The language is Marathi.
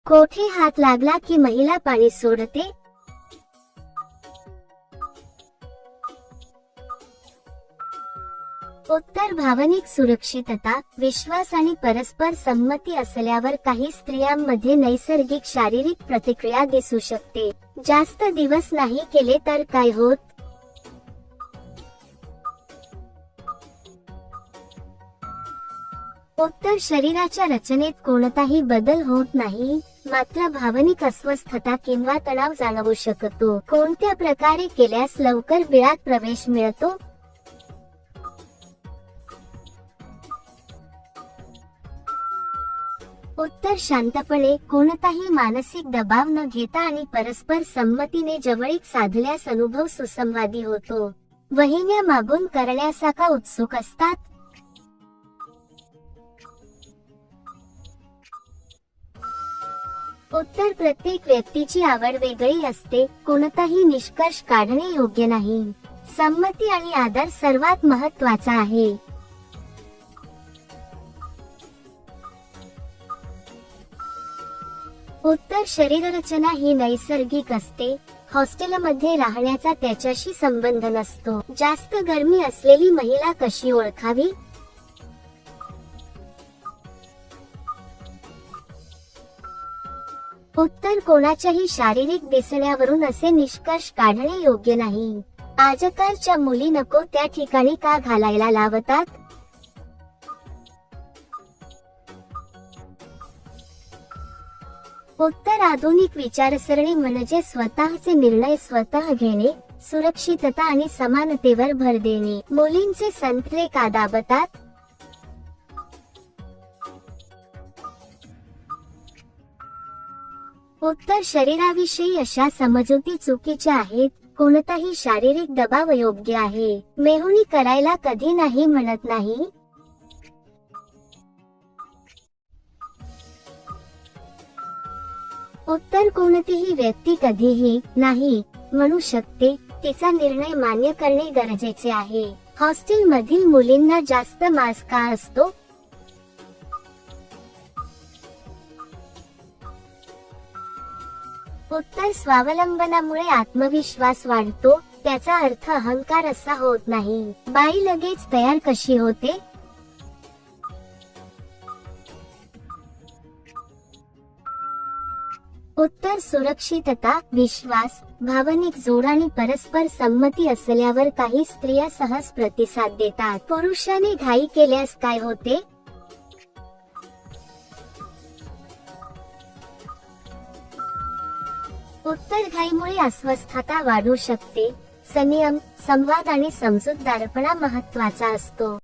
कोठे हात लागला की महिला पाणी सोडते? उत्तर भावनिक सुरक्षितता, विश्वास आणि परस्पर संमती असल्यावर काही स्त्रियांमध्ये नैसर्गिक शारीरिक प्रतिक्रिया दिसू शकते. जास्त दिवस नाही केले तर काय होत? उत्तर शरीराच्या रचनेत कोणताही बदल होत नाही, मात्र भावनिक अस्वस्थता किंवा तणाव जाणवू शकतो. कोणत्या प्रकारे केल्यास लवकर बिळात प्रवेश मिळतो? उत्तर शांतपणे, कोणताही मानसिक दबाव न घेता आणि परस्पर संमतीने जवळीक साधल्यास अनुभव सुसंवादी होतो. वहिन्या मागून करण्यासा का उत्सुक असतात? उत्तर प्रत्येक व्यक्तीची आवड वेगळी असते, कोणताही निष्कर्ष काढणे योग्य नाही. संमती आणि आदर सर्वात महत्त्वाचा आहे. उत्तर शरीररचना ही नैसर्गिक असते, हॉस्टेलमध्ये राहण्याचा त्याच्याशी संबंध नसतो. जास्त गरमी असलेली महिला कशी ओळखावी? उत्तर कोणाच्याही शारीरिक दिसण्यावरून असे निष्कर्ष काढणे योग्य नाही. आजकालच्या मुली नको त्या ठिकाणी का घालायला लावतात? उत्तर आधुनिक विचारसरणी म्हणजे स्वतःचे निर्णय स्वतः घेणे, सुरक्षितता आणि समानतेवर भर देणे. मुलींचे संत्रे का दाबतात? उत्तर शरीराविषयी अशा समजुती चुकीच्या आहेत, कोणताही शारीरिक दबाव योग्य आहे. मेहुणी करायला कधी नाही म्हणत नाही. उत्तर कोणतीही व्यक्ती कधीही नाही म्हणू शकते, तिचा निर्णय मान्य करणे गरजेचे आहे. हॉस्टेल मधील मुलींना जास्त मास्क का असतो? उत्तर स्वावलंबनामुळे आत्मविश्वास वाढतो, त्याचा अर्थ अहंकार असा होत नाही. बाई लगेच तयार कशी होते? उत्तर सुरक्षितता, विश्वास, भावनिक जोड आणि परस्पर संमती असल्यावर काही स्त्रिया सहज प्रतिसाद देतात. पुरुषाने घाई केल्यास काय होते? उत्तर घाईमुळे अस्वस्थता वाढू शकते. संयम, संवाद आणि समजूतदारपणा महत्त्वाचा असतो.